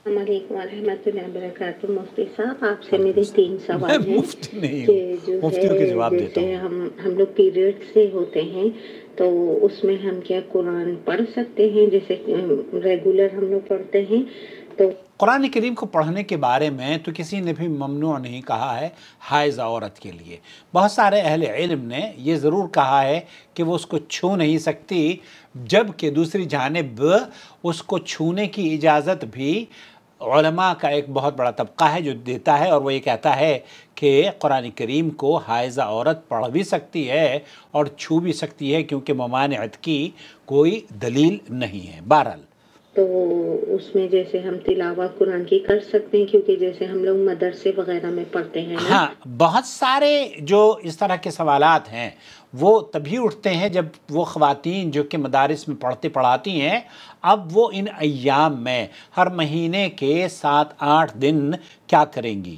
السلام علیکم ورحمۃ اللہ وبرکاتہ۔ مفتی صاحب، آپ سے میرے 3 سوال میں ہیں مفتی نہیں کہ ہوں، جو مفتیوں کے ہے جواب دیتا جیسے ہوں۔ ہم لوگ پیریڈ سے ہوتے ہیں تو اس میں ہم کیا قرآن پڑھ سکتے ہیں؟ جیسے ریگولر ہم لوگ پڑھتے ہیں تو قرآن کریم کو پڑھنے کے بارے میں تو کسی نے بھی ممنوع نہیں کہا ہے حائض عورت کے لیے۔ بہت سارے اہل علم نے یہ ضرور کہا ہے کہ وہ اس کو چھو نہیں سکتی، جبکہ دوسری جانب اس کو چھونے کی اجازت بھی علماء کا ایک بہت بڑا طبقہ ہے جو دیتا ہے، اور وہ یہ کہتا ہے کہ قرآن کریم کو حائضہ عورت پڑھ بھی سکتی ہے اور چھو بھی سکتی ہے، کیونکہ ممانعت کی کوئی دلیل نہیں ہے۔ بہرحال تو اس میں جیسے ہم تلاوت قرآن کی کر سکتے ہیں، کیونکہ جیسے ہم لوگ مدرسے وغیرہ میں پڑھتے ہیں نا۔ ہاں، بہت سارے جو اس طرح کے سوالات ہیں وہ تبھی اٹھتے ہیں جب وہ خواتین جو کہ مدارس میں پڑھاتی ہیں، اب وہ ان ایام میں ہر مہینے کے 7-8 دن کیا کریں گی؟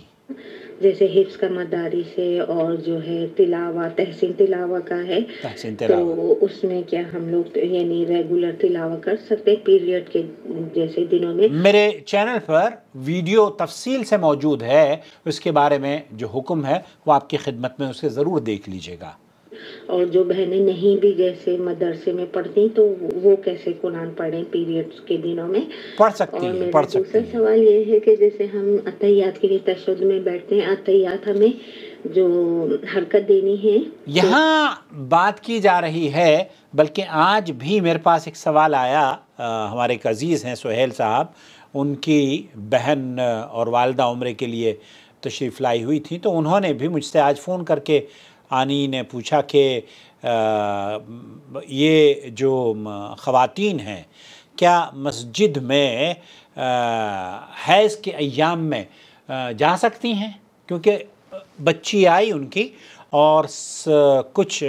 جیسے حفظ کا مدارس ہے اور جو ہے تلاوت تحسین تلاوت کا ہے، تحسین تو تلاوت اس میں کیا ہم لوگ یعنی ریگولر تلاوت کر سکتے پیریڈ کے جیسے دنوں میں؟ میرے چینل پر ویڈیو تفصیل سے موجود ہے، اس کے بارے میں جو حکم ہے وہ آپ کی خدمت میں، اسے ضرور دیکھ لیجئے گا۔ اور جو بہنیں نہیں بھی جیسے مدرسے میں پڑھتی تو وہ کیسے قرآن پڑھیں پیریڈز کے دنوں میں؟ پڑھ سکتی اور ہیں، میرا پڑھ دوسرا سکتی ہیں۔ سوال یہ ہے کہ جیسے ہم اتحیات کے لیے تشہد میں بیٹھتے ہیں، اتحیات ہمیں جو حرکت دینی ہے یہاں بات کی جا رہی ہے، بلکہ آج بھی میرے پاس ایک سوال آیا، ہمارے ایک عزیز ہیں سہیل صاحب، ان کی بہن اور والدہ عمرے کے لیے تشریف لائی ہوئی تھی، تو انہوں نے بھی مجھ سے آج فون کر کے آنی نے پوچھا کہ یہ جو خواتین ہیں کیا مسجد میں حیض کے ایام میں جا سکتی ہیں، کیونکہ بچی آئی ان کی اور کچھ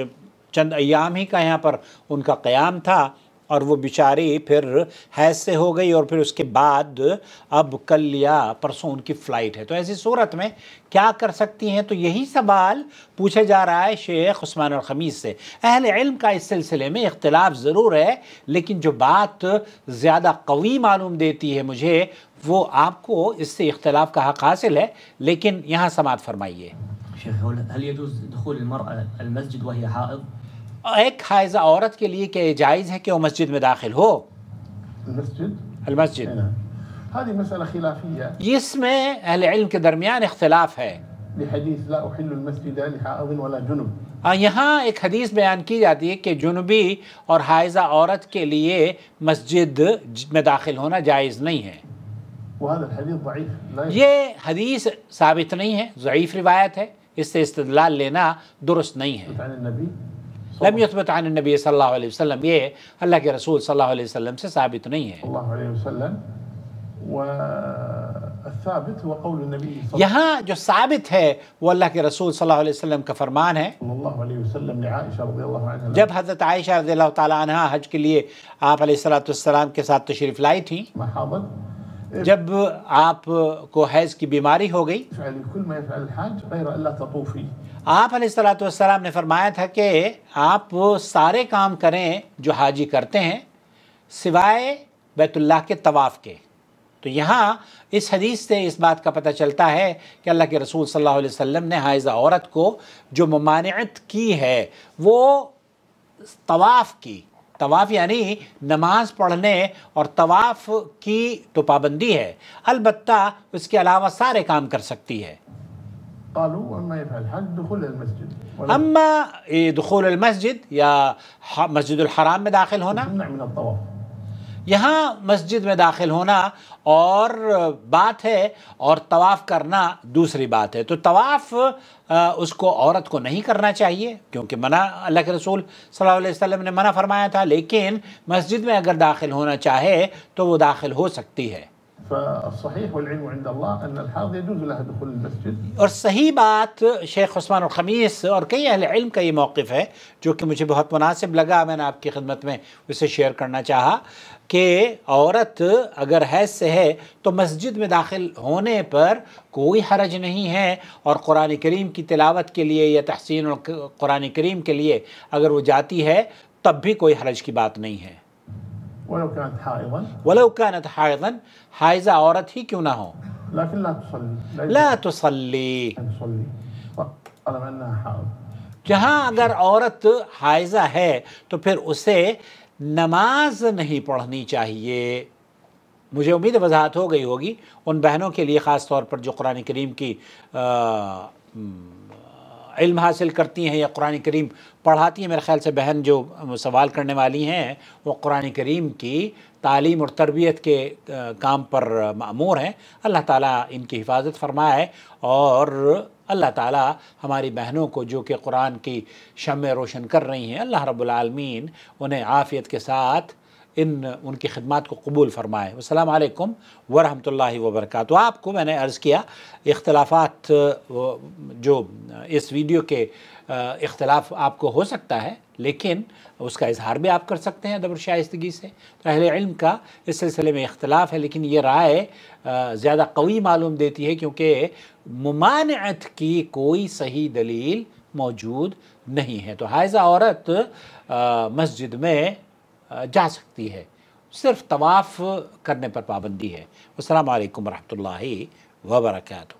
چند ایام ہی کا یہاں پر ان کا قیام تھا، اور وہ بیچاری پھر حیض سے ہو گئی، اور پھر اس کے بعد اب کل یا پرسوں ان کی فلائٹ ہے، تو ایسی صورت میں کیا کر سکتی ہیں؟ تو یہی سوال پوچھا جا رہا ہے شیخ عثمان الخمیس سے۔ اہل علم کا اس سلسلے میں اختلاف ضرور ہے، لیکن جو بات زیادہ قوی معلوم دیتی ہے مجھے، وہ آپ کو اس سے اختلاف کا حق حاصل ہے، لیکن یہاں سماعت فرمائیے۔ شیخ، هل يجوز دخول المرأة المسجد وهي حائض؟ ایک حائضہ عورت کے لیے کہ جائز ہے کہ وہ مسجد میں داخل ہو؟ المسجد هذه مسألة خلافية، اس میں اہل علم کے درمیان اختلاف ہے۔ لحديث لا أحل المسجد لحائض ولا جنب۔ یہاں ایک حدیث بیان کی جاتی ہے کہ جنوبی اور حائضہ عورت کے لیے مسجد میں داخل ہونا جائز نہیں ہے۔ وهذا الحديث ضعيف لا یہ حدیث ثابت نہیں ہے، ضعیف روایت ہے، اس سے استدلال لینا درست نہیں ہے۔ يثبت عن النبي لم يثبت عن النبی صلی اللہ علیہ وسلم، یہ اللہ کے رسول صلی اللہ علیہ وسلم سے ثابت نہیں ہے۔ صلى الله عليه وسلم، والثابت هو قول النبي یہاں جو ثابت ہے وہ اللہ کے رسول صلی اللہ علیہ وسلم کا فرمان ہے۔ صلى الله عليه وسلم لعائشة رضي الله عنها جب حضرت عائشہ رضی اللہ تعالیٰ عنہ حج کے لیے آپ علیہ السلام کے ساتھ تشریف لائی تھیں، ما حاضت جب آپ کو حیض کی بیماری ہو گئی، افعلي كل ما يفعل الحاج غير ألا تطوفي۔ آپ علیہ السلام نے فرمایا تھا کہ آپ سارے کام کریں جو حاجی کرتے ہیں سوائے بیت اللہ کے طواف کے۔ تو یہاں اس حدیث سے اس بات کا پتہ چلتا ہے کہ اللہ کے رسول صلی اللہ علیہ وسلم نے حائضہ عورت کو جو ممانعت کی ہے وہ طواف کی، طواف یعنی نماز پڑھنے اور طواف کی تو پابندی ہے، البتہ اس کے علاوہ سارے کام کر سکتی ہے۔ قالوا وما يفعل الحاج دخول المسجد اما دخول المسجد یا مسجد الحرام میں داخل ہونا، تمنع من الطواف۔ یہاں مسجد میں داخل ہونا اور بات ہے، اور طواف کرنا دوسری بات ہے۔ تو طواف اس کو عورت کو نہیں کرنا چاہیے، کیونکہ منع اللہ کے رسول صلی اللہ علیہ وسلم نے منع فرمایا تھا، لیکن مسجد میں اگر داخل ہونا چاہے تو وہ داخل ہو سکتی ہے۔ فالصحيح والعلم عند الله أن الحائض يجوز لها دخول المسجد۔ اور صحیح بات شیخ عثمان الخمیس اور کئی اہل علم کا یہ موقف ہے جو کہ مجھے بہت مناسب لگا، میں نے آپ کی خدمت میں اسے شیئر کرنا چاہا، کہ عورت اگر حیض سے ہے تو مسجد میں داخل ہونے پر کوئی حرج نہیں ہے، اور قرآن کریم کی تلاوت کے لیے یا تحسین قرآن کریم کے لیے اگر وہ جاتی ہے تب بھی کوئی حرج کی بات نہیں ہے۔ ولو كانت حائضا ولو كانت حائضا، حائزہ عورت ہی کیوں نہ ہو، لكن لا تصلي، لا تصلی، تصلي طالما انها حائض. جہاں اگر عورت حائزہ ہے تو پھر اسے نماز نہیں پڑھنی چاہیے۔ مجھے امید وضاحت ہو گئی ہوگی ان بہنوں کے لیے خاص طور پر جو قرآن کریم کی علم حاصل کرتی ہیں یا قرآن کریم پڑھاتی ہیں۔ میرے خیال سے بہن جو سوال کرنے والی ہیں وہ قرآن کریم کی تعلیم اور تربیت کے کام پر مأمور ہیں۔ اللہ تعالیٰ ان کی حفاظت فرمائے، اور اللہ تعالیٰ ہماری بہنوں کو جو کہ قرآن کی شمع روشن کر رہی ہیں، اللہ رب العالمین انہیں عافیت کے ساتھ ان کی خدمات کو قبول فرمائے۔ السلام علیکم ورحمۃ اللہ وبرکاتہ۔ آپ کو میں نے عرض کیا اختلافات جو اس ویڈیو کے اختلاف آپ کو ہو سکتا ہے، لیکن اس کا اظہار بھی آپ کر سکتے ہیں ادب اور شائستگی سے۔ تو اہل علم کا اس سلسلے میں اختلاف ہے، لیکن یہ رائے زیادہ قوی معلوم دیتی ہے کیونکہ ممانعت کی کوئی صحیح دلیل موجود نہیں ہے۔ تو حائضہ عورت مسجد میں جا سکتی ہے، صرف طواف کرنے پر پابندی ہے۔ السلام علیکم ورحمۃ اللہ وبرکاتہ۔